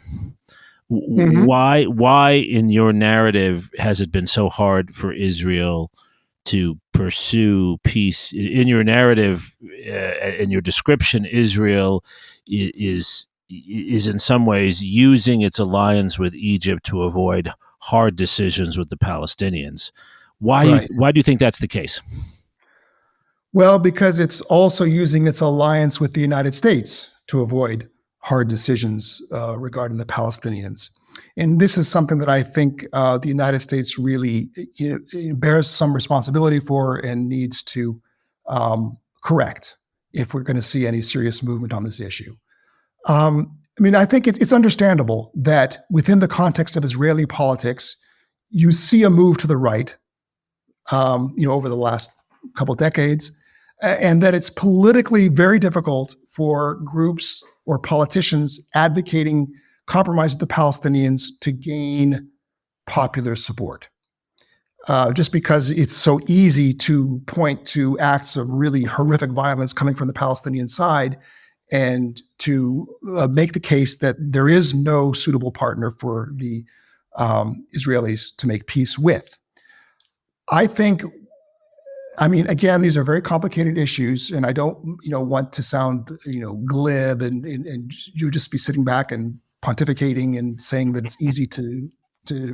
Mm-hmm. Why, in your narrative, has it been so hard for Israel to pursue peace? In your narrative, in your description, Israel is is in some ways using its alliance with Egypt to avoid hard decisions with the Palestinians. Why do you think that's the case? Well, because it's also using its alliance with the United States to avoid hard decisions regarding the Palestinians. And this is something that I think the United States really bears some responsibility for and needs to correct if we're going to see any serious movement on this issue. I think it's understandable that within the context of Israeli politics, you see a move to the right, over the last couple of decades, and that it's politically very difficult for groups or politicians advocating compromise with the Palestinians to gain popular support. Just because it's so easy to point to acts of really horrific violence coming from the Palestinian side and to make the case that there is no suitable partner for the Israelis to make peace with. I think, again, these are very complicated issues, and I don't, want to sound, glib and you just be sitting back and pontificating and saying that it's easy to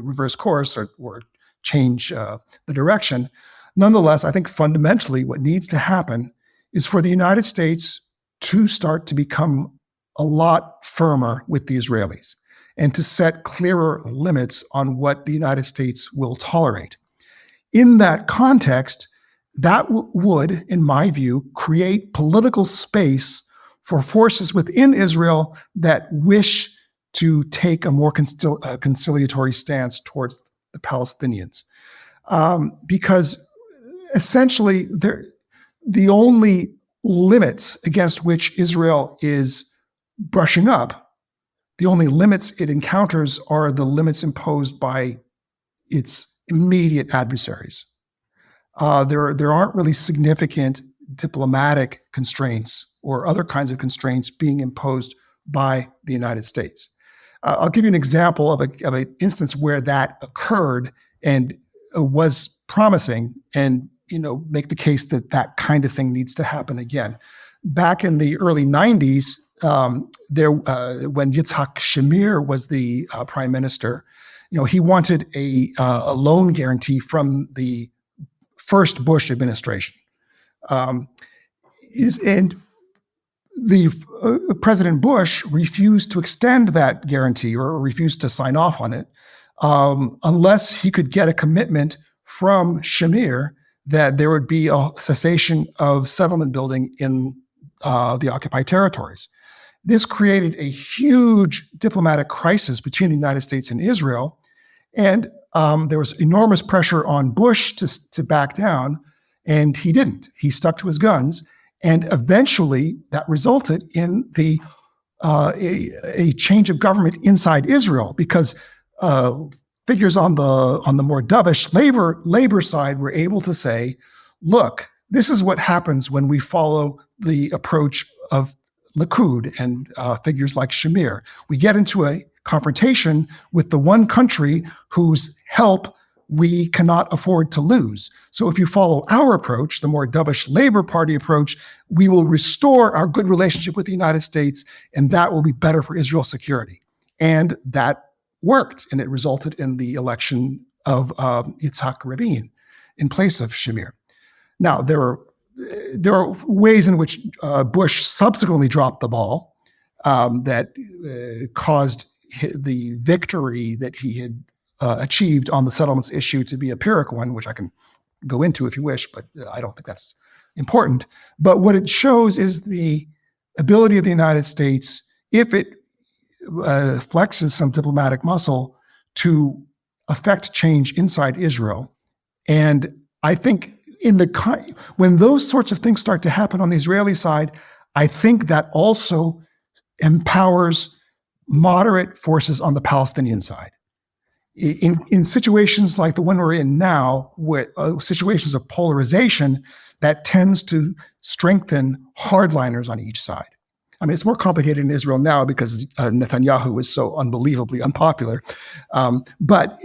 reverse course or change the direction. Nonetheless, I think fundamentally what needs to happen is for the United States to start to become a lot firmer with the Israelis and to set clearer limits on what the United States will tolerate. In that context, that would, in my view, create political space for forces within Israel that wish to take a more conciliatory stance towards the Palestinians. Because essentially, the only limits against which Israel is brushing up, the only limits it encounters are the limits imposed by its immediate adversaries. There aren't really significant diplomatic constraints or other kinds of constraints being imposed by the United States. I'll give you an example of an instance where that occurred and was promising, and make the case that that kind of thing needs to happen again. Back in the early 90s, when Yitzhak Shamir was the prime minister, he wanted a loan guarantee from the first Bush administration. President Bush refused to extend that guarantee or refused to sign off on it unless he could get a commitment from Shamir that there would be a cessation of settlement building in the occupied territories. This created a huge diplomatic crisis between the United States and Israel, and there was enormous pressure on Bush to back down, and he didn't. He stuck to his guns, and eventually that resulted in a change of government inside Israel because figures on the more dovish labor side were able to say, look, this is what happens when we follow the approach of Likud and figures like Shamir. We get into a confrontation with the one country whose help we cannot afford to lose. So if you follow our approach, the more dovish Labor Party approach, we will restore our good relationship with the United States, and that will be better for Israel's security. And that worked, and it resulted in the election of Yitzhak Rabin in place of Shamir. Now, there are ways in which Bush subsequently dropped the ball that caused the victory that he had achieved on the settlements issue to be a Pyrrhic one, which I can go into if you wish, but I don't think that's important. But what it shows is the ability of the United States, if it flexes some diplomatic muscle, to affect change inside Israel. And I think when those sorts of things start to happen on the Israeli side, I think that also empowers moderate forces on the Palestinian side. In situations like the one we're in now, where situations of polarization, that tends to strengthen hardliners on each side. I mean, it's more complicated in Israel now because Netanyahu is so unbelievably unpopular. But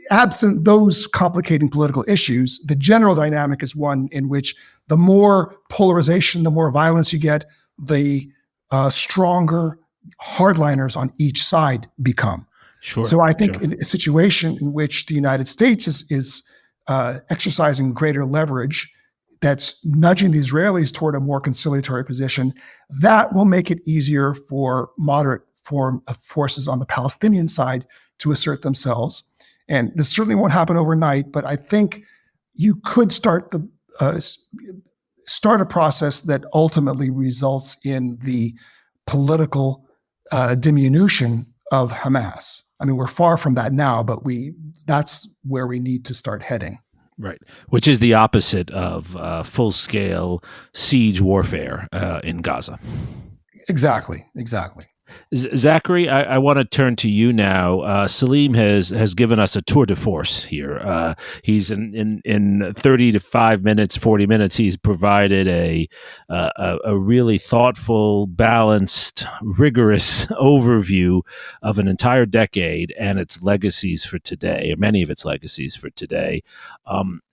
absent those complicating political issues, the general dynamic is one in which the more polarization, the more violence you get, the stronger hardliners on each side become. Sure. So I think sure. in a situation in which the United States is exercising greater leverage, that's nudging the Israelis toward a more conciliatory position, that will make it easier for moderate forces on the Palestinian side to assert themselves. And this certainly won't happen overnight, but I think you could start a process that ultimately results in the political diminution of Hamas. I mean, we're far from that now, but that's where we need to start heading. Right, which is the opposite of full-scale siege warfare in Gaza. Exactly. Zachary, I want to turn to you now. Salim has given us a tour de force here. He's in 30 to 5 minutes, 40 minutes. He's provided a really thoughtful, balanced, rigorous overview of an entire decade and its legacies for today, or many of its legacies for today.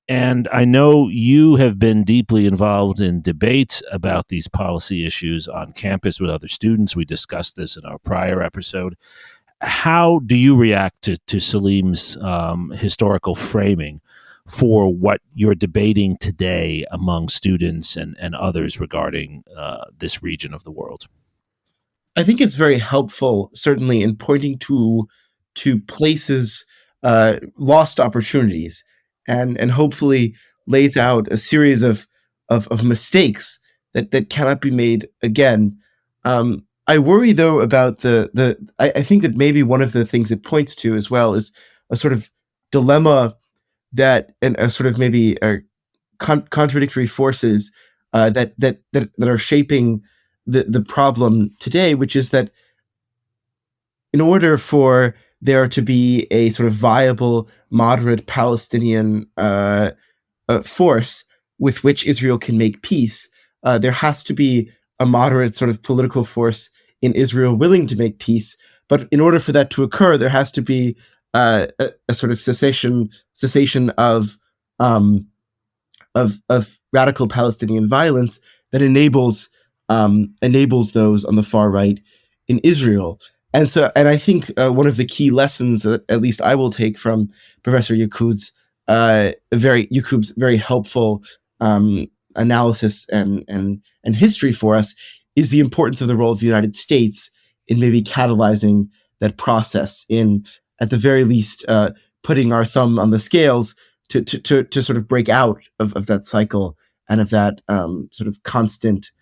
And I know you have been deeply involved in debates about these policy issues on campus with other students. We discussed this in our prior episode. How do you react to Salim's historical framing for what you're debating today among students and others regarding this region of the world? I think it's very helpful, certainly, in pointing to places, lost opportunities, and hopefully lays out a series of mistakes that cannot be made again. I worry, though, about I think that maybe one of the things it points to as well is a sort of dilemma and a sort of maybe contradictory forces that are shaping the problem today, which is that in order for there to be a sort of viable, moderate Palestinian force with which Israel can make peace, there has to be a moderate sort of political force in Israel willing to make peace. But in order for that to occur, there has to be a sort of cessation of radical Palestinian violence that enables those on the far right in Israel. And I think one of the key lessons that at least I will take from Professor Yaqub's very helpful analysis and history for us is the importance of the role of the United States in maybe catalyzing that process, in at the very least putting our thumb on the scales to sort of break out of that cycle and of that sort of constant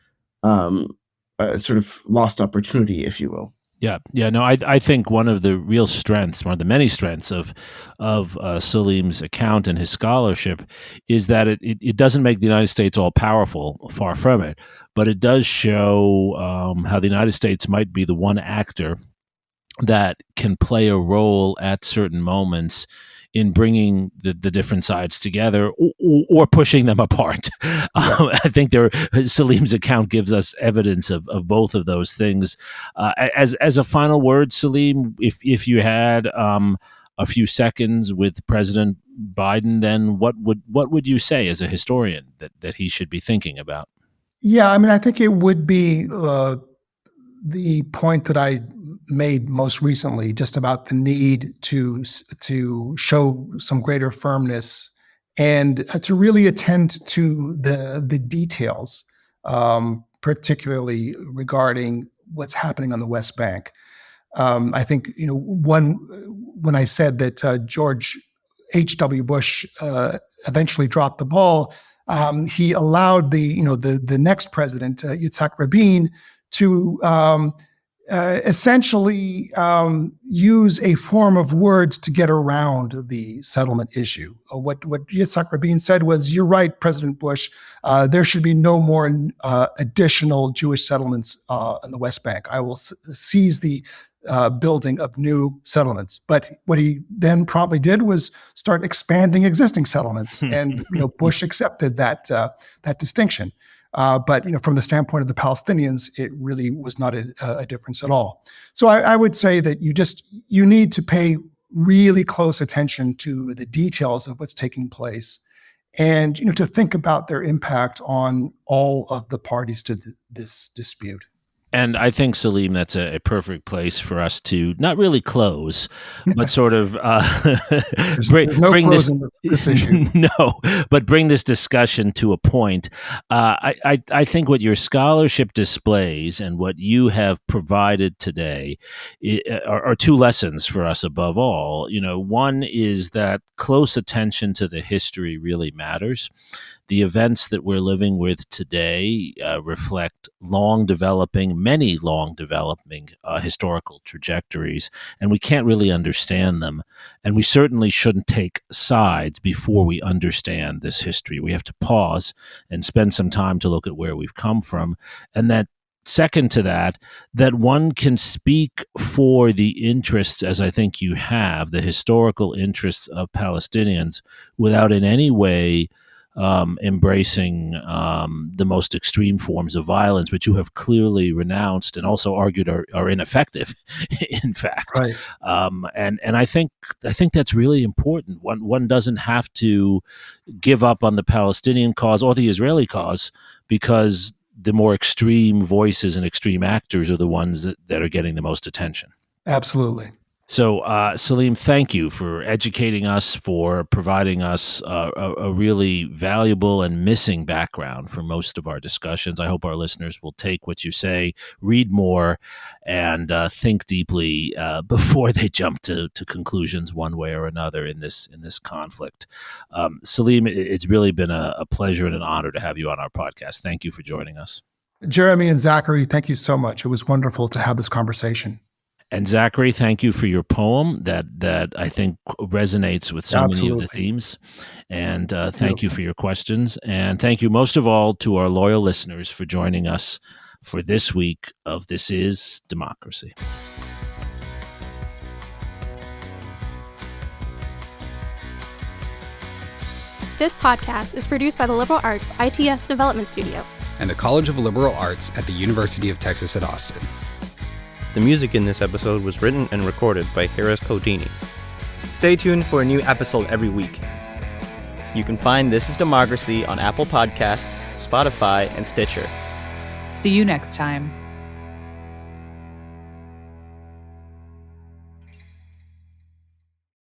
sort of lost opportunity, if you will. Yeah. No, I think one of the real strengths, one of the many strengths of Salim's account and his scholarship is that it doesn't make the United States all powerful, far from it, but it does show how the United States might be the one actor that can play a role at certain moments in bringing the different sides together or pushing them apart. I think Salim's account gives us evidence of both of those things. As a final word, Salim, if you had a few seconds with President Biden, then what would you say as a historian that he should be thinking about? Yeah, I mean, I think it would be the point that I made most recently, just about the need to show some greater firmness and to really attend to the details, particularly regarding what's happening on the West Bank. I think when I said that George H.W. Bush eventually dropped the ball, he allowed the next president, Yitzhak Rabin, to essentially use a form of words to get around the settlement issue. What Yitzhak Rabin said was, "You're right, President Bush. There should be no more additional Jewish settlements in the West Bank. I will seize the building of new settlements." But what he then promptly did was start expanding existing settlements, and Bush accepted that distinction. But from the standpoint of the Palestinians, it really was not a difference at all. So I would say that you need to pay really close attention to the details of what's taking place, and to think about their impact on all of the parties to this dispute. And I think, Salim, that's a perfect place for us to not really close, but sort of There's no bring closing this issue. No, but bring this discussion to a point. I think what your scholarship displays and what you have provided today are two lessons for us above all. One is that close attention to the history really matters. The events that we're living with today reflect many long developing historical trajectories, and we can't really understand them. And we certainly shouldn't take sides before we understand this history. We have to pause and spend some time to look at where we've come from. And that second to that one can speak for the interests, as I think you have, the historical interests of Palestinians without in any way embracing the most extreme forms of violence, which you have clearly renounced and also argued are ineffective, in fact. Right. And I think that's really important. One doesn't have to give up on the Palestinian cause or the Israeli cause because the more extreme voices and extreme actors are the ones that are getting the most attention. Absolutely. So, Salim, thank you for educating us, for providing us a really valuable and missing background for most of our discussions. I hope our listeners will take what you say, read more, and think deeply before they jump to conclusions one way or another in this conflict. Salim, it's really been a pleasure and an honor to have you on our podcast. Thank you for joining us. Jeremi and Zachary, thank you so much. It was wonderful to have this conversation. And Zachary, thank you for your poem that I think resonates with so many of the themes. And thank you for your questions. And thank you most of all to our loyal listeners for joining us for this week of This Is Democracy. This podcast is produced by the Liberal Arts ITS Development Studio and the College of Liberal Arts at the University of Texas at Austin. The music in this episode was written and recorded by Harris Codini. Stay tuned for a new episode every week. You can find This is Democracy on Apple Podcasts, Spotify, and Stitcher. See you next time.